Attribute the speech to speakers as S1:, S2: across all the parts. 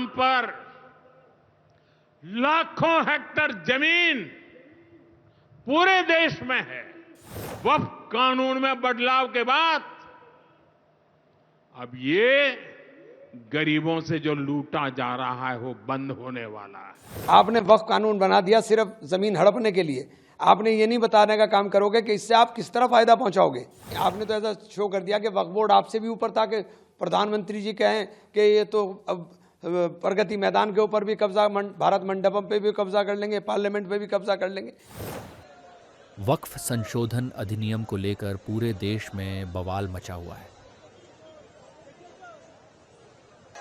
S1: नाम पर लाखों हेक्टेयर जमीन पूरे देश में है। वक्फ कानून में बदलाव के बाद अब ये गरीबों से जो लूटा जा रहा है वो बंद होने वाला है।
S2: आपने वक्फ कानून बना दिया सिर्फ जमीन हड़पने के लिए। आपने ये नहीं बताने का काम करोगे कि इससे आप किस तरह फायदा पहुंचाओगे। आपने तो ऐसा शो कर दिया कि वक्फ बोर्ड आपसे भी ऊपर था कि प्रधानमंत्री जी कहें कि ये तो अब प्रगति मैदान के ऊपर भी कब्जा, भारत मंडपम पे भी कब्जा कर लेंगे, पार्लियामेंट पे भी कब्जा कर लेंगे।
S3: वक्फ संशोधन अधिनियम को लेकर पूरे देश में बवाल मचा हुआ है।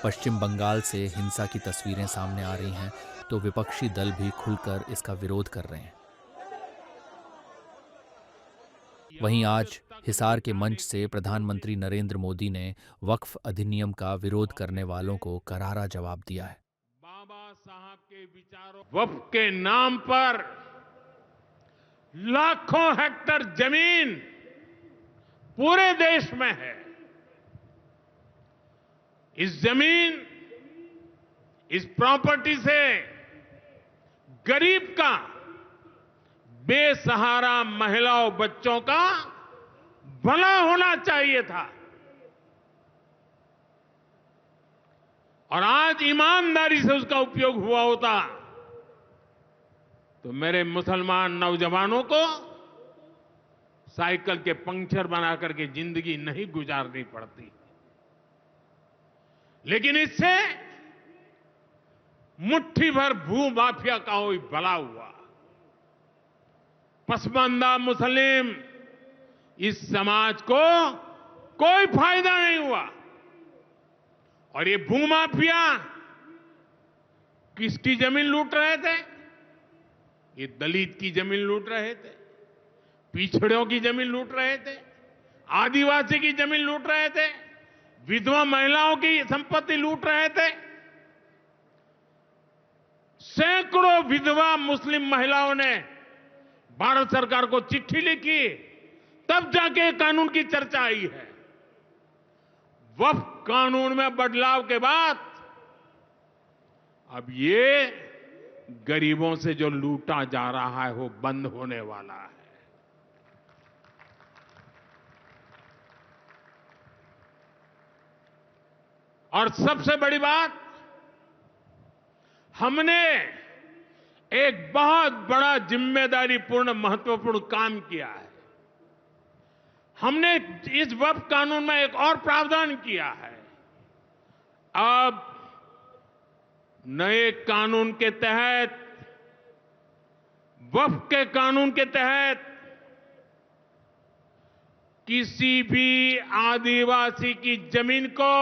S3: पश्चिम बंगाल से हिंसा की तस्वीरें सामने आ रही हैं तो विपक्षी दल भी खुलकर इसका विरोध कर रहे हैं। वहीं आज हिसार के मंच से प्रधानमंत्री नरेंद्र मोदी ने वक्फ अधिनियम का विरोध करने वालों को करारा जवाब दिया है।
S1: बाबा साहब के विचारों, वक्फ के नाम पर लाखों हेक्टेयर जमीन पूरे देश में है। इस जमीन, इस प्रॉपर्टी से गरीब का, बेसहारा महिलाओं बच्चों का भला होना चाहिए था। और आज ईमानदारी से उसका उपयोग हुआ होता तो मेरे मुसलमान नौजवानों को साइकिल के पंक्चर बना करके जिंदगी नहीं गुजारनी पड़ती। लेकिन इससे मुट्ठी भर भू माफिया का कोई भला हुआ। पसमानदा मुस्लिम इस समाज को कोई फायदा नहीं हुआ। और ये भूमाफिया किसकी जमीन लूट रहे थे? ये दलित की जमीन लूट रहे थे, पिछड़ों की जमीन लूट रहे थे, आदिवासी की जमीन लूट रहे थे, विधवा महिलाओं की संपत्ति लूट रहे थे। सैकड़ों विधवा मुस्लिम महिलाओं ने भारत सरकार को चिट्ठी लिखी, तब जाके कानून की चर्चा आई है। वक्फ कानून में बदलाव के बाद अब ये गरीबों से जो लूटा जा रहा है वो बंद होने वाला है। और सबसे बड़ी बात, हमने एक बहुत बड़ा जिम्मेदारीपूर्ण महत्वपूर्ण काम किया है। हमने इस वक्फ कानून में एक और प्रावधान किया है। अब नए कानून के तहत, वक्फ के कानून के तहत किसी भी आदिवासी की जमीन को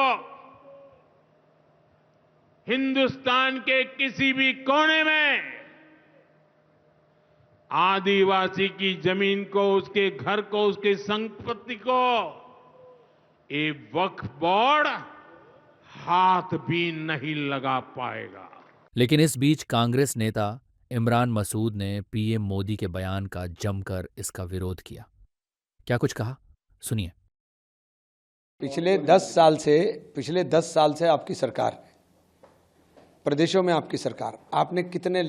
S1: हिंदुस्तान के किसी भी कोने में आदिवासी की जमीन को, उसके घर को, उसकी संपत्ति को ये वक्फ बोर्ड हाथ भी नहीं लगा पाएगा।
S3: लेकिन इस बीच कांग्रेस नेता इमरान मसूद ने पीएम मोदी के बयान का जमकर इसका विरोध किया। क्या कुछ कहा, सुनिए।
S2: पिछले 10 साल से आपकी सरकार, प्रदेशों में आपकी सरकार, आपने कितने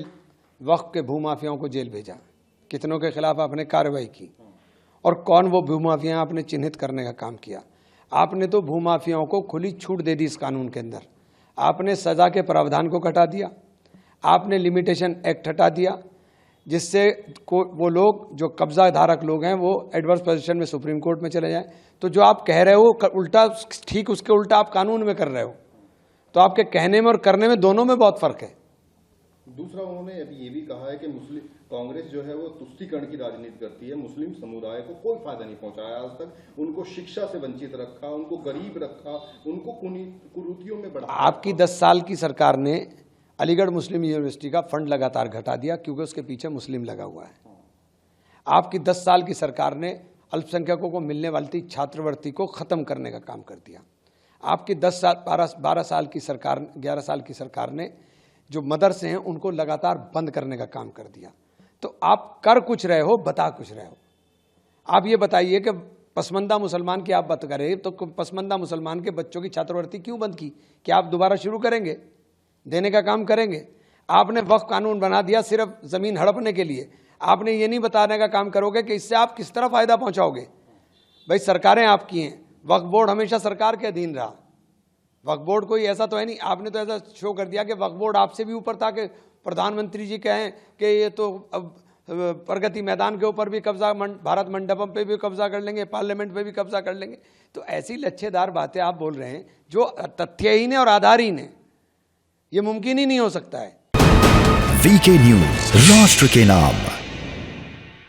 S2: वक्फ के भूमाफियाओं को जेल भेजा, कितनों के खिलाफ आपने कार्रवाई की, और कौन वो भूमाफिया आपने चिन्हित करने का काम किया। आपने तो भूमाफियाओं को खुली छूट दे दी इस कानून के अंदर। आपने सजा के प्रावधान को हटा दिया, आपने लिमिटेशन एक्ट हटा दिया, जिससे वो लोग जो कब्जा धारक लोग हैं वो एडवर्स पोजीशन में सुप्रीम कोर्ट में चले जाएं। तो जो आप कह रहे हो उल्टा, ठीक उसके उल्टा आप कानून में कर रहे हो। तो आपके कहने में और करने में, दोनों में बहुत फर्क है।
S4: दूसरा, उन्होंने अभी ये भी कहा है कि मुस्लिम कांग्रेस जो है वो तुष्टीकरण की राजनीति करती है, मुस्लिम समुदाय को कोई फायदा नहीं पहुंचाया आज तक, उनको शिक्षा से वंचित रखा, उनको गरीब रखा, उनको कुरीतियों में बढ़ाया। आपकी
S2: 10 साल की सरकार ने अलीगढ़ मुस्लिम यूनिवर्सिटी का फंड लगातार घटा दिया क्योंकि उसके पीछे मुस्लिम लगा हुआ है। आपकी 10 साल की सरकार ने अल्पसंख्यकों को मिलने वाली छात्रवृत्ति को खत्म करने का काम कर दिया। आपकी 12 साल की सरकार, 11 साल की सरकार ने जो मदरसे हैं उनको लगातार बंद करने का काम कर दिया। तो आप कर कुछ रहे हो, बता कुछ रहे हो। आप ये बताइए कि पसमानदा मुसलमान की आप बात करें तो पसमानदा मुसलमान के बच्चों की छात्रवृत्ति क्यों बंद की? क्या आप दोबारा शुरू करेंगे? देने का काम करेंगे। आपने वक्फ कानून बना दिया सिर्फ ज़मीन हड़पने के लिए, आपने ये नहीं बताने का काम करोगे कि इससे आप किस तरह फ़ायदा पहुंचाओगे। भाई सरकारें आपकी हैं, वक्फ बोर्ड हमेशा सरकार के अधीन रहा, वक्फ बोर्ड कोई ऐसा तो है नहीं। आपने तो ऐसा शो कर दिया कि वक्फ बोर्ड आपसे भी ऊपर था कि प्रधानमंत्री जी कहें कि ये तो अब प्रगति मैदान के ऊपर भी कब्जा, भारत मंडपम पे भी कब्जा कर लेंगे, पार्लियामेंट पे भी कब्जा कर लेंगे। तो ऐसी लच्छेदार बातें आप बोल रहे हैं जो तथ्यहीन है और आधारहीन है, ये मुमकिन ही नहीं हो सकता है।
S5: वीके न्यूज, राष्ट्र के नाम।